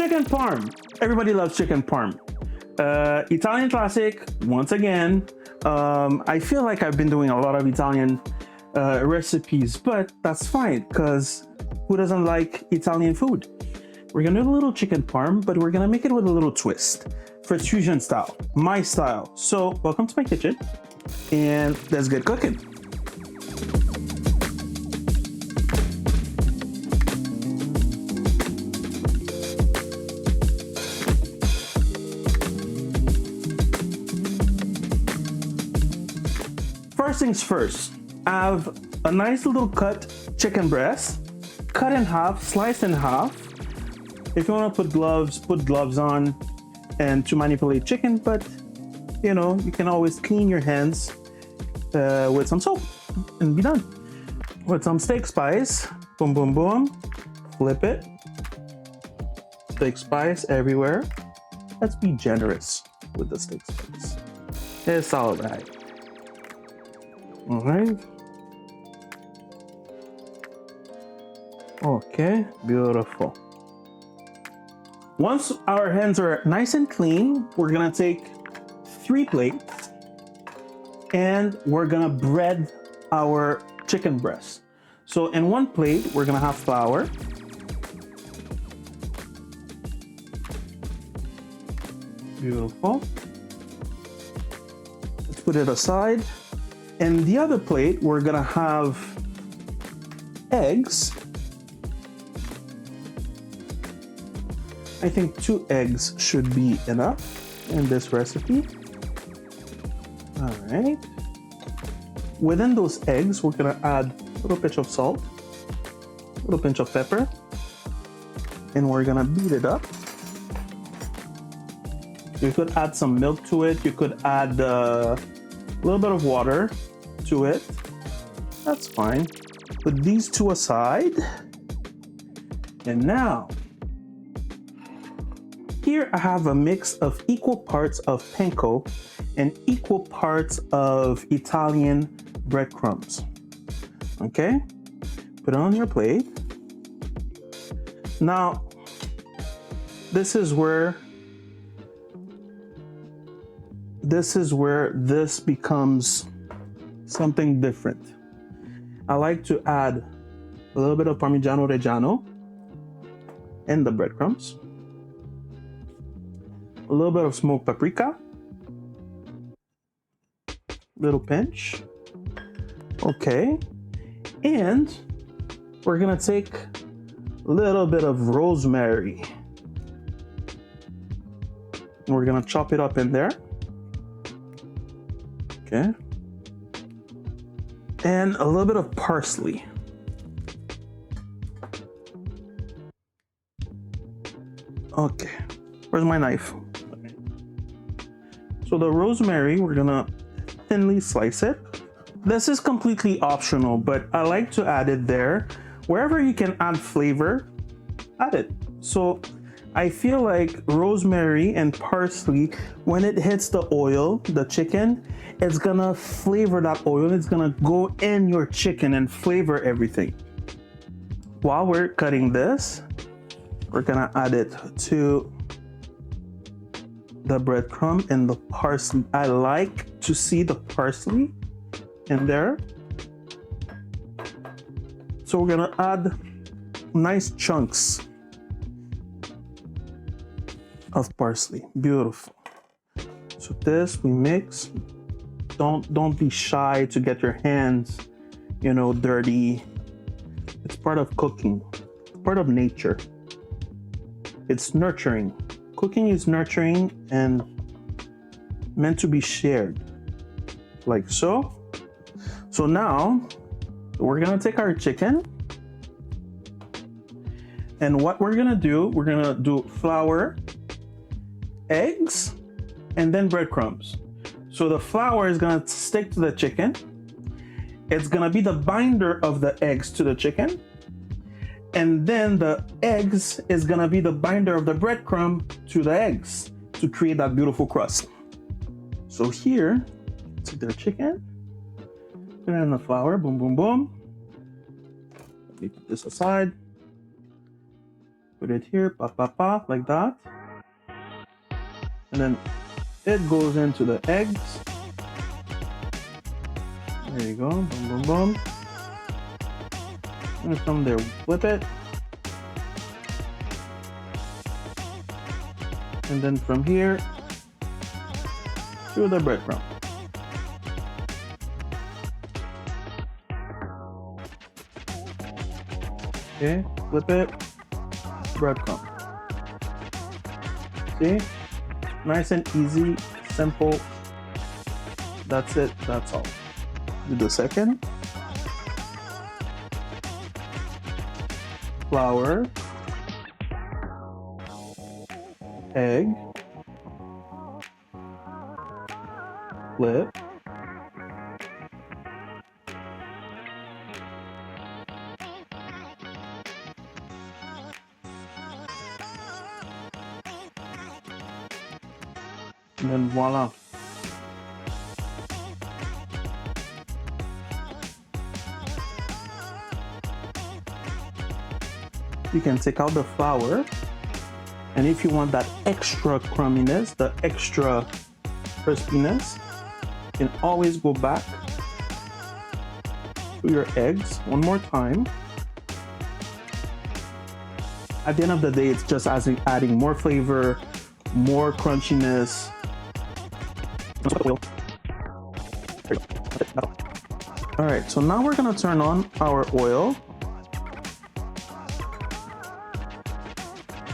Chicken parm. Everybody loves chicken parm. Italian classic, once again. I feel like I've been doing a lot of Italian recipes, but that's fine, because who doesn't like Italian food? We're gonna do a little chicken parm, but we're gonna make it with a little twist. Fritz fusion style, my style. So welcome to my kitchen, and let's get cooking. First things first, I have a nice little cut chicken breast, cut in half, sliced in half. If you want to put gloves on and to manipulate chicken, but you know, you can always clean your hands with some soap and be done. With some steak spice, boom, boom, boom, flip it. Steak spice everywhere. Let's be generous with the steak spice. It's all right. All right. Okay, beautiful. Once our hands are nice and clean, we're gonna take 3 plates and we're gonna bread our chicken breast. So in one plate, we're gonna have flour. Beautiful. Let's put it aside. And the other plate, we're gonna have eggs. I think 2 eggs should be enough in this recipe. All right. Within those eggs, we're gonna add a little pinch of salt, a little pinch of pepper, and we're gonna beat it up. You could add some milk to it. You could add a little bit of water to it. That's fine. Put these 2 aside. And now, here I have a mix of equal parts of panko and equal parts of Italian breadcrumbs. Okay? Put it on your plate. Now, this is where this becomes something different. I like to add a little bit of Parmigiano Reggiano in the breadcrumbs, a little bit of smoked paprika, little pinch. Okay, and we're gonna take a little bit of rosemary and we're gonna chop it up in there. Okay. And a little bit of parsley. Okay, where's my knife? So the rosemary, we're gonna thinly slice it. This is completely optional, but I like to add it there. Wherever you can add flavor, add it. So I feel like rosemary and parsley, when it hits the oil, the chicken, it's gonna flavor that oil. It's gonna go in your chicken and flavor everything. While we're cutting this, we're gonna add it to the breadcrumb and the parsley. I like to see the parsley in there. So we're gonna add nice chunks of parsley. Beautiful. So this we mix. Don't be shy to get your hands, you know, dirty. It's part of cooking, part of nature. It's nurturing. Cooking is nurturing and meant to be shared, like so. So now we're gonna take our chicken, and what we're gonna do flour, eggs, and then breadcrumbs. So the flour is gonna stick to the chicken. It's gonna be the binder of the eggs to the chicken. And then the eggs is gonna be the binder of the breadcrumb to the eggs to create that beautiful crust. So here, take the chicken, put it in the flour, boom, boom, boom. Let me put this aside. Put it here, pa pa pa, like that. And then it goes into the eggs. There you go, boom, boom, boom. And from there, flip it. And then from here, do the breadcrumb. Okay, flip it, breadcrumb. See? Nice and easy, simple. That's it, that's all. Do the second. Flour, egg, flip, and then voila. You can take out the flour, and if you want that extra crumminess, the extra crispiness, you can always go back to your eggs one more time. At the end of the day, it's just adding more flavor, more crunchiness. All right, so now we're gonna turn on our oil.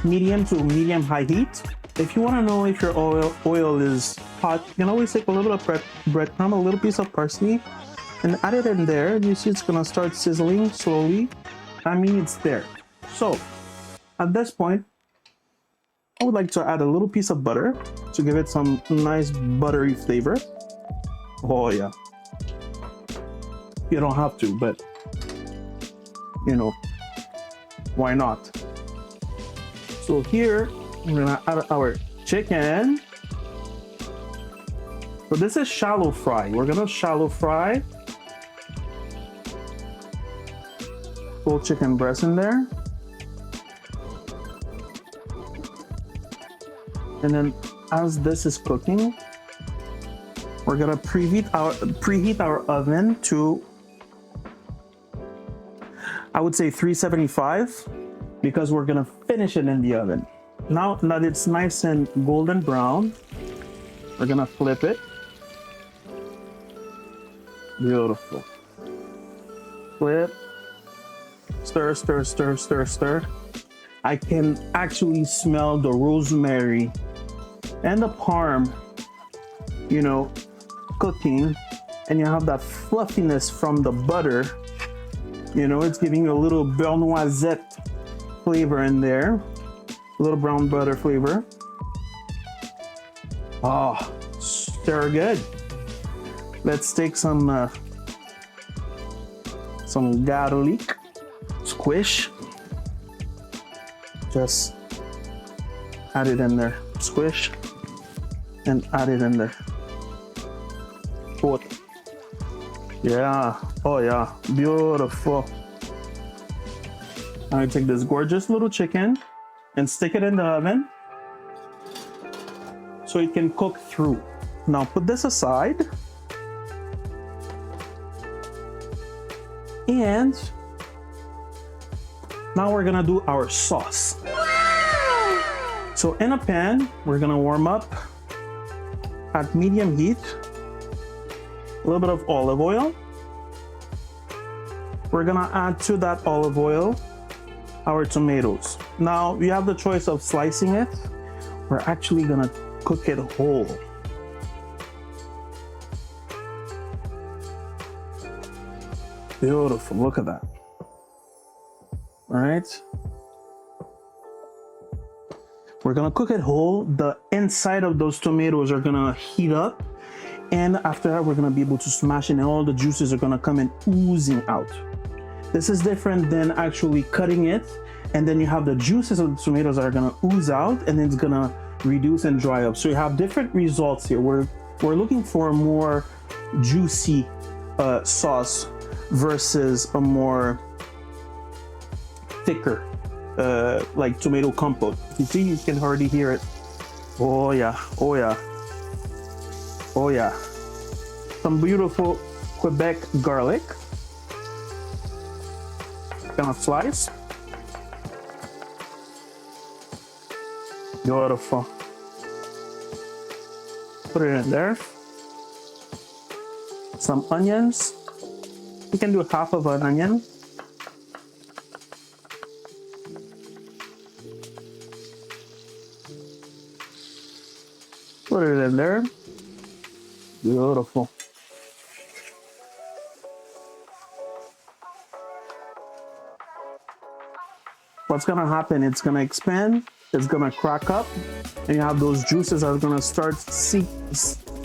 Medium to medium high heat. If you want to know if your oil is hot, you can always take a little bit of breadcrumb, a little piece of parsley, and add it in there. You see it's gonna start sizzling slowly. I mean, it's there. So at this point, I would like to add a little piece of butter to give it some nice buttery flavor. Oh yeah. You don't have to, but you know, why not? So here, we're gonna add our chicken. So this is shallow fry. We're gonna shallow fry. Full chicken breast in there. And then as this is cooking, we're gonna preheat our oven to, I would say 375. Because we're gonna finish it in the oven. Now that it's nice and golden brown, we're gonna flip it. Beautiful. Flip. Stir, stir, stir, stir, stir. I can actually smell the rosemary and the parm, you know, cooking, and you have that fluffiness from the butter. You know, it's giving you a little beurre noisette flavor in there, a little brown butter flavor. Oh, stir good. Let's take some garlic, squish. Just add it in there, squish, and add it in there. Put. Yeah, oh yeah, beautiful. I take this gorgeous little chicken and stick it in the oven so it can cook through. Now put this aside. And now we're gonna do our sauce. Wow! So in a pan, we're gonna warm up at medium heat, a little bit of olive oil. We're gonna add to that olive oil our tomatoes. Now you have the choice of slicing it. We're actually gonna cook it whole. Beautiful, look at that. All right. We're gonna cook it whole. The inside of those tomatoes are gonna heat up. And after that, we're gonna be able to smash it and all the juices are gonna come in oozing out. This is different than actually cutting it, and then you have the juices of the tomatoes that are gonna ooze out, and then it's gonna reduce and dry up. So you have different results here. We're looking for a more juicy sauce versus a more thicker like tomato compote. You see, you can already hear it. Oh yeah, oh yeah, oh yeah. Some beautiful Quebec garlic. Gonna slice. Beautiful. Put it in there. Some onions. You can do half of an onion. Put it in there. Beautiful. What's gonna happen? It's gonna expand. It's gonna crack up, and you have those juices that are gonna start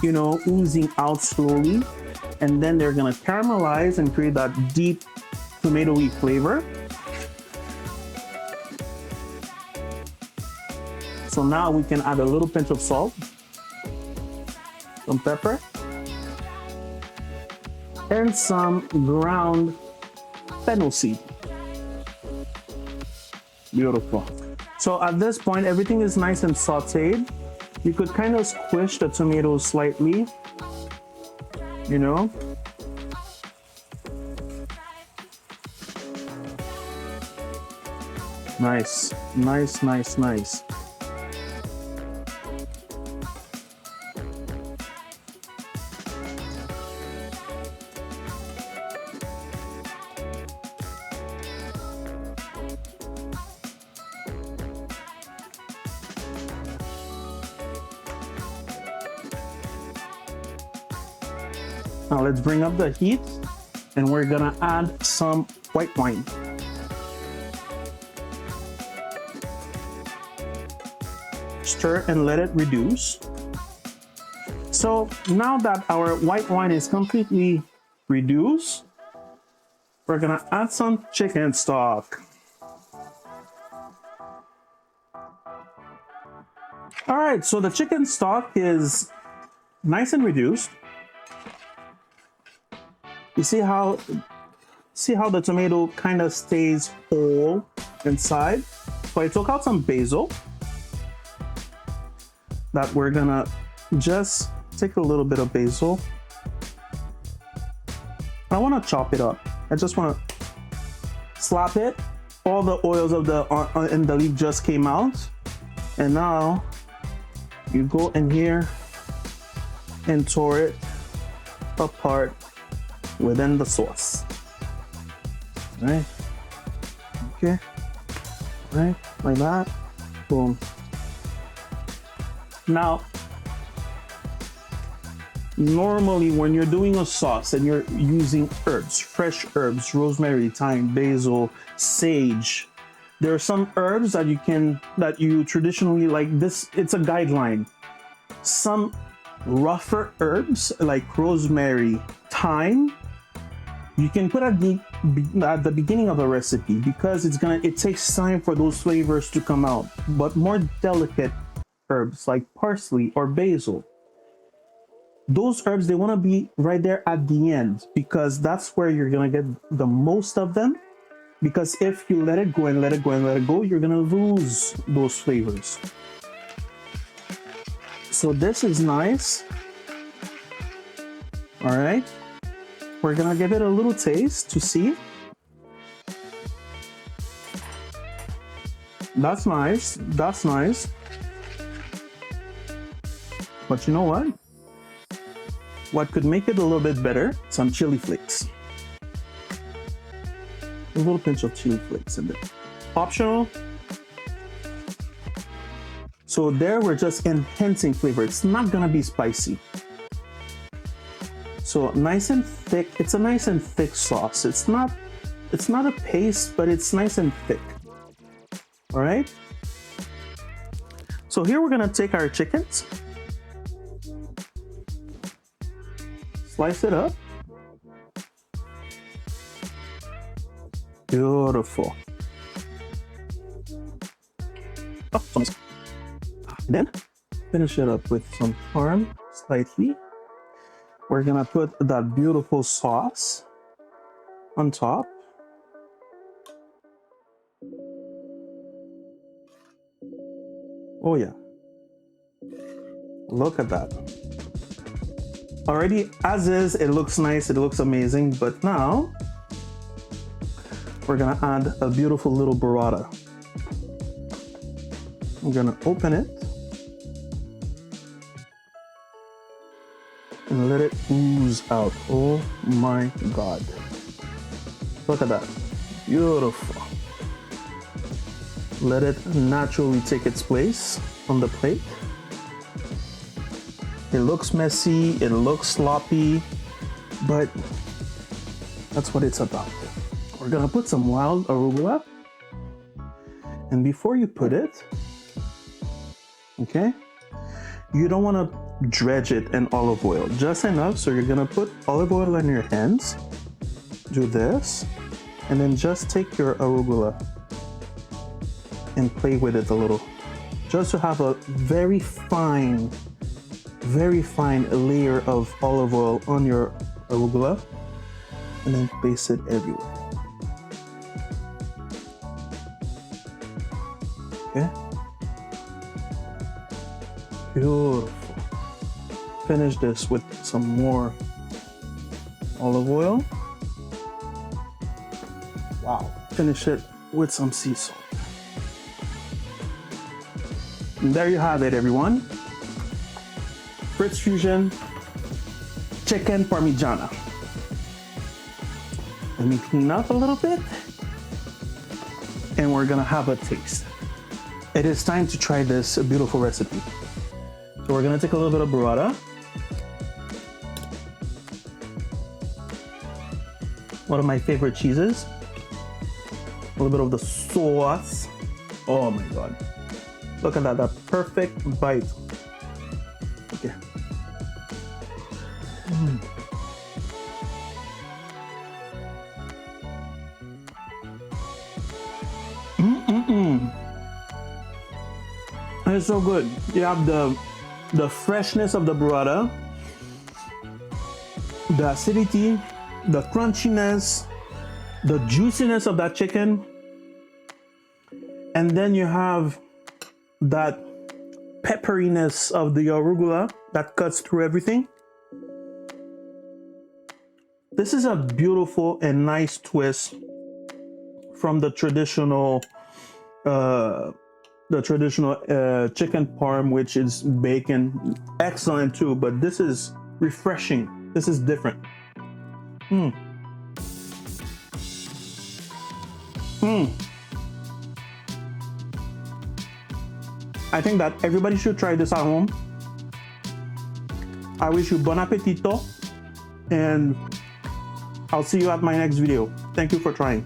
oozing out slowly, and then they're gonna caramelize and create that deep tomatoey flavor. So now we can add a little pinch of salt, some pepper, and some ground fennel seed. Beautiful. So at this point, everything is nice and sauteed. You could kind of squish the tomatoes slightly, you know. Nice, nice, nice, nice. Now let's bring up the heat, and we're gonna add some white wine. Stir and let it reduce. So now that our white wine is completely reduced, we're gonna add some chicken stock. All right, so the chicken stock is nice and reduced. You see how the tomato kind of stays whole inside? So I took out some basil that we're gonna just take a little bit of basil. I want to chop it up. I just want to slap it. All the oils of the in the leaf just came out, and now you go in here and tore it apart within the sauce. Right? Okay. Right? Like that. Boom. Now, normally when you're doing a sauce and you're using herbs, fresh herbs, rosemary, thyme, basil, sage, there are some herbs that you traditionally like this. It's a guideline. Some rougher herbs like rosemary, thyme, you can put at the beginning of a recipe because it takes time for those flavors to come out. But more delicate herbs like parsley or basil, those herbs, they want to be right there at the end because that's where you're gonna get the most of them. Because if you let it go and let it go and let it go, you're gonna lose those flavors. So this is nice. All right. We're gonna give it a little taste to see. That's nice. That's nice. But you know what? What could make it a little bit better? Some chili flakes. A little pinch of chili flakes in there. Optional. So there we're just enhancing flavor. It's not gonna be spicy. So nice and thick. It's a nice and thick sauce. It's not a paste, but it's nice and thick. All right. So here we're gonna take our chickens, slice it up. Beautiful. Oh, so nice. Then finish it up with some parm, slightly. We're gonna put that beautiful sauce on top. Oh yeah. Look at that. Already as is, it looks nice, it looks amazing, but now we're gonna add a beautiful little burrata. I'm gonna open it and let it ooze out. Oh my God. Look at that. Beautiful. Let it naturally take its place on the plate. It looks messy, it looks sloppy, but that's what it's about. We're gonna put some wild arugula. And before you put it, okay, you don't wanna dredge it in olive oil, just enough. So you're gonna put olive oil on your hands, do this, and then just take your arugula and play with it a little, just to have a very fine layer of olive oil on your arugula, and then place it everywhere. Okay. Beautiful. Finish this with some more olive oil. Wow. Finish it with some sea salt. And there you have it, everyone. Fritz Fusion Chicken Parmigiano. Let me clean up a little bit and we're gonna have a taste. It is time to try this beautiful recipe. So we're gonna take a little bit of burrata. One of my favorite cheeses. A little bit of the sauce. Oh my God. Look at that perfect bite. Okay. It's so good. You have the freshness of the burrata, the acidity, the crunchiness, the juiciness of that chicken, and then you have that pepperiness of the arugula that cuts through everything. This is a beautiful and nice twist from the traditional chicken parm, which is bacon. Excellent too, but this is refreshing. This is different. I think that everybody should try this at home. I wish you bon appetito, and I'll see you at my next video. Thank you for trying.